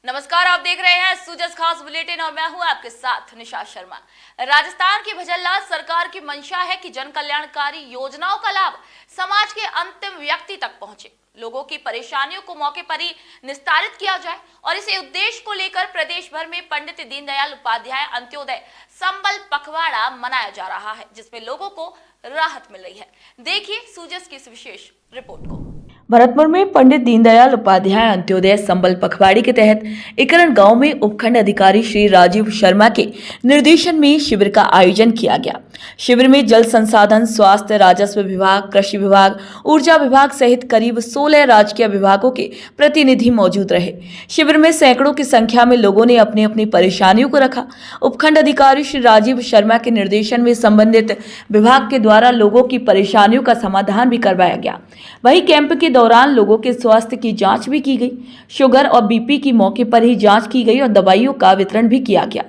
नमस्कार, आप देख रहे हैं सूजस खास बुलेटिन और मैं हूं आपके साथ निशा शर्मा। राजस्थान की भजनलाल सरकार की मंशा है कि जन कल्याणकारी योजनाओं का लाभ समाज के अंतिम व्यक्ति तक पहुंचे, लोगों की परेशानियों को मौके पर ही निस्तारित किया जाए और इसी उद्देश्य को लेकर प्रदेश भर में पंडित दीनदयाल उपाध्याय अंत्योदय संबल पखवाड़ा मनाया जा रहा है, जिसमें लोगों को राहत मिल रही है। देखिए सूजस की इस विशेष रिपोर्ट को। भरतपुर में पंडित दीनदयाल उपाध्याय अंत्योदय संबल पखवाड़ी के तहत इकरण गांव में उपखंड अधिकारी श्री राजीव शर्मा के निर्देशन में शिविर का आयोजन किया गया। शिविर में जल संसाधन, स्वास्थ्य, राजस्व विभाग, कृषि विभाग, ऊर्जा विभाग सहित करीब 16 राजकीय विभागों के प्रतिनिधि मौजूद रहे। शिविर में सैकड़ों की संख्या में लोगों ने अपनी अपनी परेशानियों को रखा। उपखंड अधिकारी श्री राजीव शर्मा के निर्देशन में संबंधित विभाग के द्वारा लोगों की परेशानियों का समाधान भी करवाया गया। वहीं कैंप के दौरान लोगों के स्वास्थ्य की जांच भी की गई। शुगर और बीपी की मौके पर ही जांच की गई और दवाइयों का वितरण भी किया गया।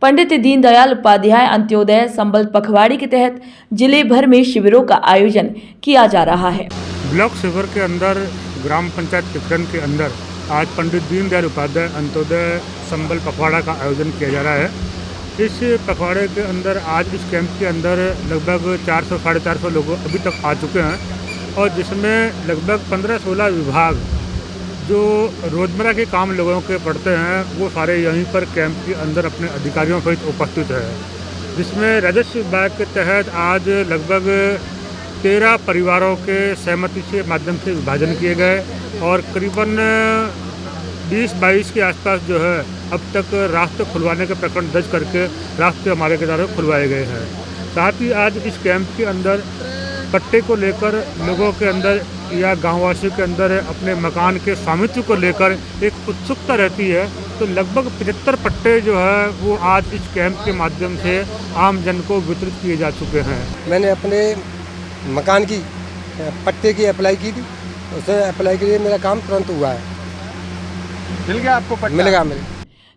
पंडित दीनदयाल उपाध्याय अंत्योदय संबल पखवाड़ी के तहत जिले भर में शिविरों का आयोजन किया जा रहा है। ब्लॉक शिविर के अंदर ग्राम पंचायत इकरण के अंदर आज पंडित दीनदयाल उपाध्याय अंत्योदय संबल पखवाड़ा का आयोजन किया जा रहा है। इस पखवाड़े के अंदर आज इस कैंप के अंदर लगभग 400 साढ़े 400 लोग अभी तक आ चुके हैं और जिसमें लगभग 15-16 विभाग जो रोजमर्रा के काम लोगों के पड़ते हैं वो सारे यहीं पर कैंप के अंदर अपने अधिकारियों सहित उपस्थित है। जिसमें राजस्व विभाग के तहत आज लगभग 13 परिवारों के सहमति के माध्यम से विभाजन किए गए और करीबन 20-22 के आसपास जो है अब तक रास्ते खुलवाने के प्रकरण दर्ज करके रास्ते हमारे के द्वारा खुलवाए गए हैं। साथ ही आज इस कैंप के अंदर पट्टे को लेकर लोगों के अंदर या गांववासियों के अंदर अपने मकान के स्वामित्व को लेकर एक उत्सुकता रहती है, तो लगभग 75 पट्टे जो है वो आज इस कैंप के माध्यम से आम जन को वितरित किए जा चुके हैं। मैंने अपने मकान की पट्टे की अप्लाई की थी, उसे अप्लाई के लिए मेरा काम तुरंत हुआ है। मिल गया आपको पट्टा? मिल गया मेरे।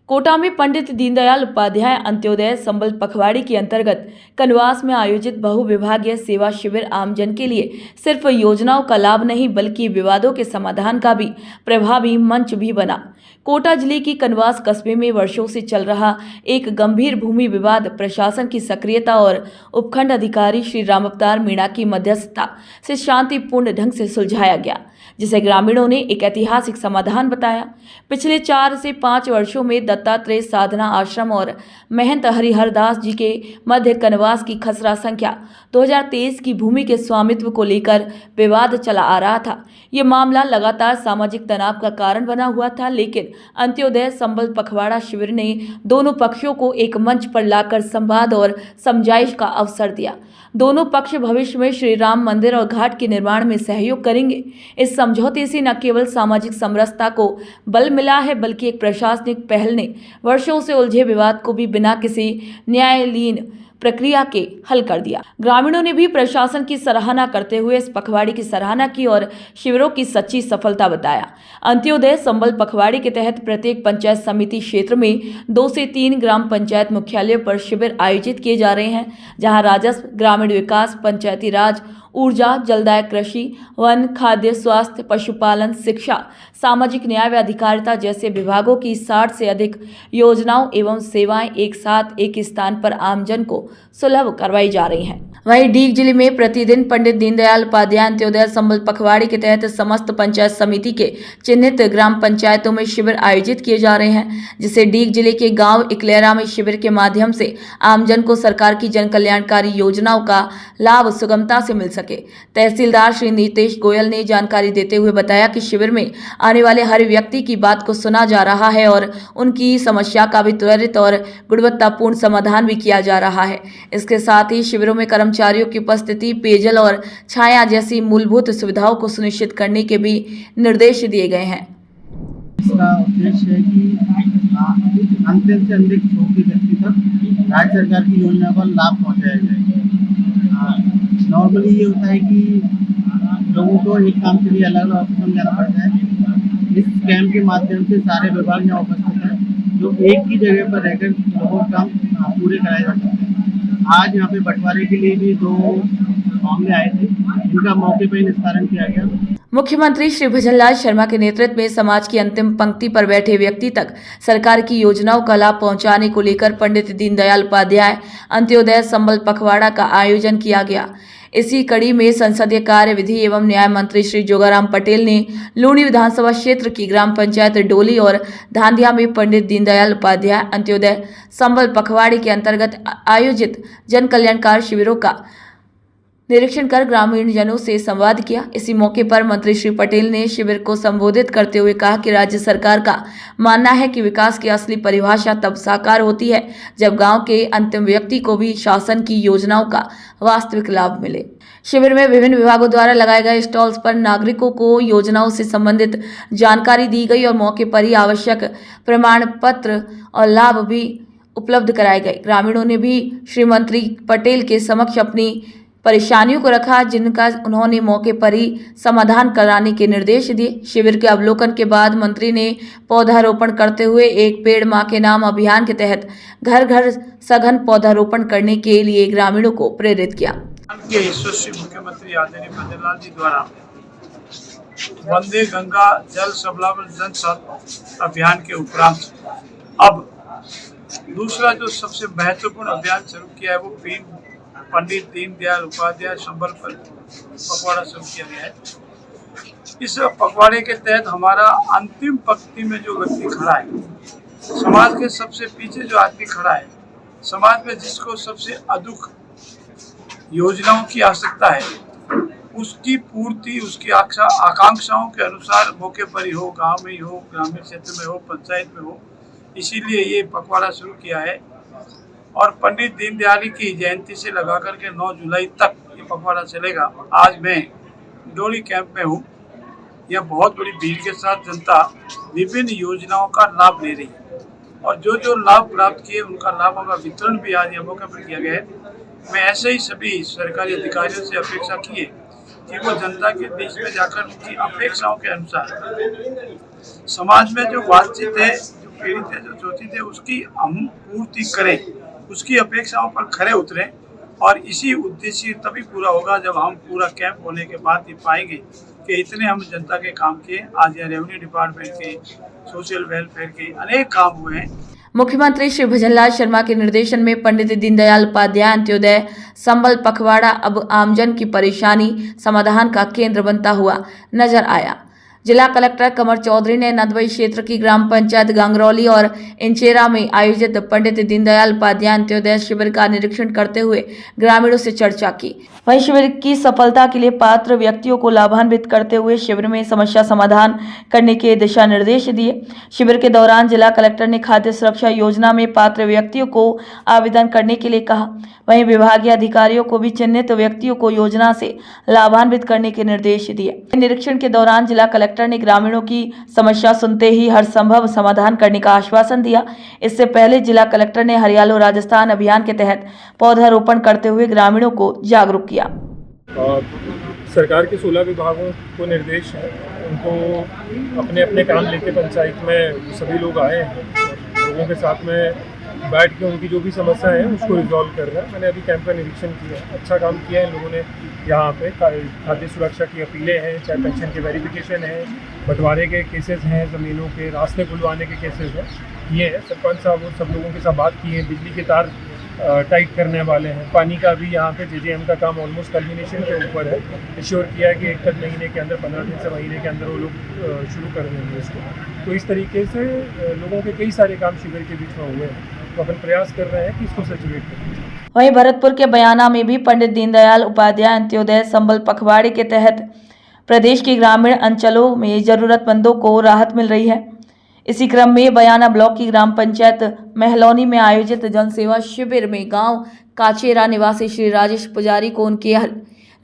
कोटा में पंडित दीनदयाल उपाध्याय अंत्योदय संबल पखवाड़ी के अंतर्गत कनवास में आयोजित बहुविभागीय सेवा शिविर आमजन के लिए सिर्फ योजनाओं का लाभ नहीं बल्कि विवादों के समाधान का भी प्रभावी मंच भी बना। कोटा जिले की कनवास कस्बे में वर्षों से चल रहा एक गंभीर भूमि विवाद प्रशासन की सक्रियता और उपखंड अधिकारी श्री रामअवतार मीणा की मध्यस्थता से शांतिपूर्ण ढंग से सुलझाया गया, जिसे ग्रामीणों ने एक ऐतिहासिक समाधान बताया। पिछले 4 से 5 वर्षों में दत्तात्रेय साधना आश्रम और महंत हरिहरदास जी के मध्य कनवास की खसरा संख्या 2023 की भूमि के स्वामित्व को लेकर विवाद चला आ रहा था। ये मामला लगातार सामाजिक तनाव का कारण बना हुआ था, लेकिन अंत्योदय संबल पखवाड़ा शिविर ने दोनों पक्षों को एक मंच पर लाकर संवाद और समझाइश का अवसर दिया। दोनों पक्ष भविष्य में श्री राम मंदिर और घाट के निर्माण में सहयोग करेंगे। इस समझौते से न केवल सामाजिक समरसता को बल मिला है बल्कि एक प्रशासनिक पहल ने वर्षों से उलझे विवाद को भी बिना किसी न्यायालयीन प्रक्रिया के हल कर दिया। ग्रामीणों ने भी प्रशासन की सराहना करते हुए इस पखवाड़े की सराहना की और शिविरों की सच्ची सफलता बताया। अंत्योदय संबल पखवाड़े के तहत प्रत्येक पंचायत समिति क्षेत्र में 2 से 3 ग्राम पंचायत मुख्यालयों पर शिविर आयोजित किए जा रहे हैं, जहां राजस्व, ग्रामीण विकास, पंचायती राज, ऊर्जा, जलदाय, कृषि, वन, खाद्य, स्वास्थ्य, पशुपालन, शिक्षा, सामाजिक न्याय व अधिकारिता जैसे विभागों की 60 से अधिक योजनाओं एवं सेवाएं एक साथ एक स्थान पर आमजन को सुलभ करवाई जा रही हैं। वहीं डीग जिले में प्रतिदिन पंडित दीनदयाल उपाध्याय अंत्योदय संबल पखवाड़ी के तहत समस्त पंचायत समिति के चिन्हित ग्राम पंचायतों में शिविर आयोजित किए जा रहे हैं, जिसे डीग जिले के गांव इकलेरा में शिविर के माध्यम से आमजन को सरकार की जन कल्याणकारी योजनाओं का लाभ सुगमता से मिल सके। तहसीलदार श्री नीतेश गोयल ने जानकारी देते हुए बताया कि शिविर में आने वाले हर व्यक्ति की बात को सुना जा रहा है और उनकी समस्या का भी त्वरित और गुणवत्तापूर्ण समाधान भी किया जा रहा है। इसके साथ ही शिविरों में कर्मचारियों की उपस्थिति, पेयजल और छाया जैसी मूलभूत सुविधाओं को सुनिश्चित करने के भी निर्देश दिए गए हैं। इसका उद्देश्य है कि अंतिम से अधिक छोटे व्यक्ति तक राज्य सरकार की योजना का लाभ पहुंचाया जाए। नॉर्मली ये होता है कि लोगों को एक काम के लिए अलग अलग ऑफिस में जाना पड़ता है। इस कैंप के माध्यम से सारे विभाग यहाँ उपस्थित हैं जो एक ही जगह पर रहकर लोगों के काम पूरे कराए जा सकते हैं। आज यहाँ पे बंटवारे के लिए भी 2 मामले आए थे, जिनका मौके पर निस्तारण किया गया। मुख्यमंत्री श्री भजनलाल शर्मा के नेतृत्व में समाज की अंतिम पंक्ति पर बैठे व्यक्ति तक सरकार की योजनाओं का लाभ पहुंचाने को लेकर पंडित दीनदयाल उपाध्याय अंत्योदय संबल पखवाड़ा का आयोजन किया गया। इसी कड़ी में संसदीय कार्य विधि एवं न्याय मंत्री श्री जोगाराम पटेल ने लूणी विधानसभा क्षेत्र की ग्राम पंचायत डोली और धांधिया में पंडित दीनदयाल उपाध्याय अंत्योदय संबल पखवाड़े के अंतर्गत आयोजित जन कल्याणकारी शिविरों का निरीक्षण कर ग्रामीण जनों से संवाद किया। इसी मौके पर मंत्री श्री पटेल ने शिविर को संबोधित करते हुए कहा कि राज्य सरकार का मानना है कि विकास की असली परिभाषा तब साकार होती है जब गांव के अंतिम व्यक्ति को भी शासन की योजनाओं का वास्तविक लाभ मिले। शिविर में विभिन्न विभागों द्वारा लगाए गए स्टॉल्स पर नागरिकों को योजनाओं से संबंधित जानकारी दी गई और मौके पर ही आवश्यक प्रमाण पत्र और लाभ भी उपलब्ध कराए गए। ग्रामीणों ने भी श्री मंत्री पटेल के समक्ष अपनी परेशानियों को रखा, जिनका उन्होंने मौके पर ही समाधान कराने के निर्देश दिए। शिविर के अवलोकन के बाद मंत्री ने पौधारोपण करते हुए एक पेड़ मां के नाम अभियान के तहत घर घर सघन पौधारोपण करने के लिए ग्रामीणों को प्रेरित किया। के यशस्वी मुख्यमंत्री आदरणीय भजनलाल जी द्वारा वंदे गंगा जल सबलावल जन अभियान के उपरांत अब दूसरा जो सबसे महत्वपूर्ण अभियान शुरू किया है वो पंडित दीनदयाल उपाध्याय संबल पखवाड़ा शुरू किया गया है। इस पखवाड़े के तहत हमारा अंतिम पंक्ति में जो व्यक्ति खड़ा है, समाज के सबसे पीछे जो आदमी खड़ा है, समाज में जिसको सबसे अधिक योजनाओं की आवश्यकता है, उसकी पूर्ति उसकी आकांक्षाओं के अनुसार मौके पर ही हो, गांव में ही हो, ग्रामीण क्षेत्र में हो, पंचायत में हो, इसीलिए ये पखवाड़ा शुरू किया है। और पंडित दीनदयाल की जयंती से लगा करके 9 जुलाई तक ये पखवाड़ा चलेगा। आज मैं डोली कैंप में हूँ। यह बहुत बड़ी भीड़ के साथ जनता विभिन्न योजनाओं का लाभ ले रही है और जो जो लाभ प्राप्त किए उनका लाभों का वितरण भी आज मौके पर किया गया है। मैं ऐसे ही सभी सरकारी अधिकारियों से अपेक्षा की है कि वो जनता के बीच में जाकर उनकी अपेक्षाओं के अनुसार समाज में जो बातचीत है, जो पीड़ित है, जो शोषित है, उसकी हम पूर्ति करें, उसकी अपेक्षाओं पर खरे उतरें। और इसी उद्देश्य तभी पूरा होगा जब हम पूरा कैंप होने के बाद ही पाएंगे कि इतने हम जनता के काम किए। आज यहाँ रेवेन्यू डिपार्टमेंट के, सोशल वेलफेयर के अनेक काम हुए हैं। मुख्यमंत्री श्री भजनलाल शर्मा के निर्देशन में पंडित दीनदयाल उपाध्याय अंत्योदय संबल पखवाड़ा अब आमजन की परेशानी समाधान का केंद्र बनता हुआ नजर आया। जिला कलेक्टर कमर चौधरी ने नदवई क्षेत्र की ग्राम पंचायत गांगरौली और इंचेरा में आयोजित पंडित दीनदयाल उपाध्याय अंत्योदय शिविर का निरीक्षण करते हुए ग्रामीणों से चर्चा की। वहीं शिविर की सफलता के लिए पात्र व्यक्तियों को लाभान्वित करते हुए शिविर में समस्या समाधान करने के दिशा निर्देश दिए। शिविर के दौरान जिला कलेक्टर ने खाद्य सुरक्षा योजना में पात्र व्यक्तियों को आवेदन करने के लिए कहा। वहीं विभागीय अधिकारियों को भी चिन्हित व्यक्तियों को योजना से लाभान्वित करने के निर्देश दिए। निरीक्षण के दौरान जिला कलेक्टर ने ग्रामीणों की समस्या सुनते ही हर संभव समाधान करने का आश्वासन दिया। इससे पहले जिला कलेक्टर ने हरियालो राजस्थान अभियान के तहत पौधारोपण करते हुए ग्रामीणों को जागरूक किया। सरकार के 16 विभागों को निर्देश है, उनको अपने अपने काम लेके पंचायत में सभी लोग आए हैं, लोगों के साथ में बैठ के उनकी जो भी समस्या है उसको रिजॉल्व कर रहा है। मैंने अभी कैंप का निरीक्षण किया, अच्छा काम किया है इन लोगों ने। यहाँ पे खाद्य सुरक्षा की अपीलें हैं, चाहे पेंशन के वेरिफिकेशन है, बंटवारे के केसेस हैं, ज़मीनों के रास्ते खुलवाने के केसेस हैं। ये है सरपंच साहब और सब लोगों के साथ बात की है। बिजली के तार टाइट करने वाले हैं। पानी का भी यहाँ पे जेजेएम का काम ऑलमोस्ट कल्मिनेशन के ऊपर है। इंश्योर किया है कि एक महीने के अंदर, 15 दिन से महीने के अंदर वो लोग शुरू कर देंगे इसको। तो इस तरीके से लोगों के कई सारे काम शिविर के बीच में हुए हैं, तो अपन प्रयास कर रहे हैं कि इसको सैचुरेट करें। वहीं भरतपुर के बयाना में भी पंडित दीनदयाल उपाध्याय अंत्योदय संबल पखवाड़े के तहत प्रदेश के ग्रामीण अंचलों में जरूरतमंदों को राहत मिल रही है। इसी क्रम में बयाना ब्लॉक की ग्राम पंचायत महलौनी में आयोजित जनसेवा शिविर में गांव काचेरा निवासी श्री राजेश पुजारी को उनके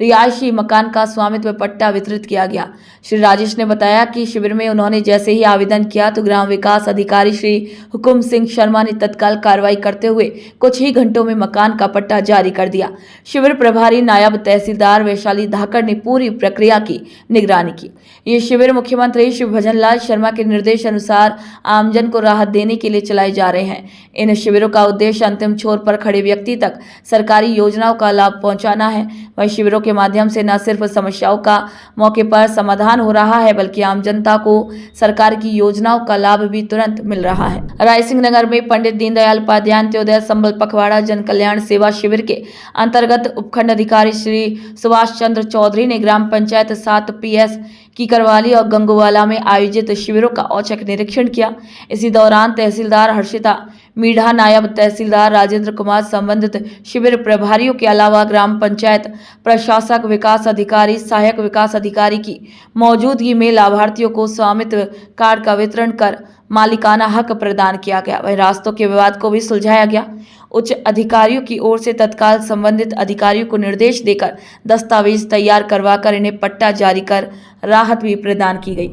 रिहायशी मकान का स्वामित्व पट्टा वितरित किया गया। श्री राजेश ने बताया कि शिविर में उन्होंने जैसे ही आवेदन किया तो ग्राम विकास अधिकारी श्री हुकुम सिंह शर्मा ने तत्काल कार्रवाई करते हुए कुछ ही घंटों में मकान का पट्टा जारी कर दिया। शिविर प्रभारी नायब तहसीलदार वैशाली धाकड़ ने पूरी प्रक्रिया की निगरानी की। ये शिविर मुख्यमंत्री श्री भजनलाल शर्मा के निर्देश अनुसार आमजन को राहत देने के लिए चलाए जा रहे हैं। इन शिविरों का उद्देश्य अंतिम छोर पर खड़े व्यक्ति तक सरकारी योजनाओं का लाभ पहुंचाना है। वहीं शिविरों के माध्यम से न सिर्फ समस्याओं का मौके पर समाधान हो रहा है बल्कि आम जनता को सरकार की योजनाओं का लाभ भी तुरंत मिल रहा है। रायसिंह नगर में पंडित दीनदयाल उपाध्याय अंत्योदय संबल पखवाड़ा जन कल्याण सेवा शिविर के अंतर्गत उपखंड अधिकारी श्री सुभाष चंद्र चौधरी ने ग्राम पंचायत 7 PS की करवाली और गंगोवाला में आयोजित शिविरों का औचक निरीक्षण किया। इसी दौरान तहसीलदार हर्षिता मीढ़ा, नायब तहसीलदार राजेंद्र कुमार, संबंधित शिविर प्रभारियों के अलावा ग्राम पंचायत प्रशासक, विकास अधिकारी, सहायक विकास अधिकारी की मौजूदगी में लाभार्थियों को स्वामित्व कार्ड का वितरण कर मालिकाना हक प्रदान किया गया। वहीं रास्तों के विवाद को भी सुलझाया गया। उच्च अधिकारियों की ओर से तत्काल संबंधित अधिकारियों को निर्देश देकर दस्तावेज तैयार करवाकर इन्हें पट्टा जारी कर राहत भी प्रदान की गई।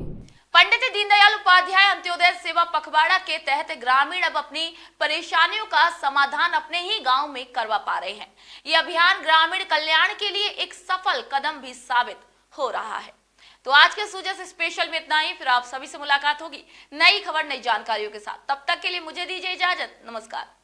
पंडित दीनदयाल उपाध्याय अंत्योदय सेवा पखवाड़ा के तहत ग्रामीण अब अपनी परेशानियों का समाधान अपने ही गांव में करवा पा रहे हैं। ये अभियान ग्रामीण कल्याण के लिए एक सफल कदम भी साबित हो रहा है। तो आज के सूजस स्पेशल में इतना ही। फिर आप सभी से मुलाकात होगी नई खबर, नई जानकारियों के साथ। तब तक के लिए मुझे दीजिए इजाजत। नमस्कार।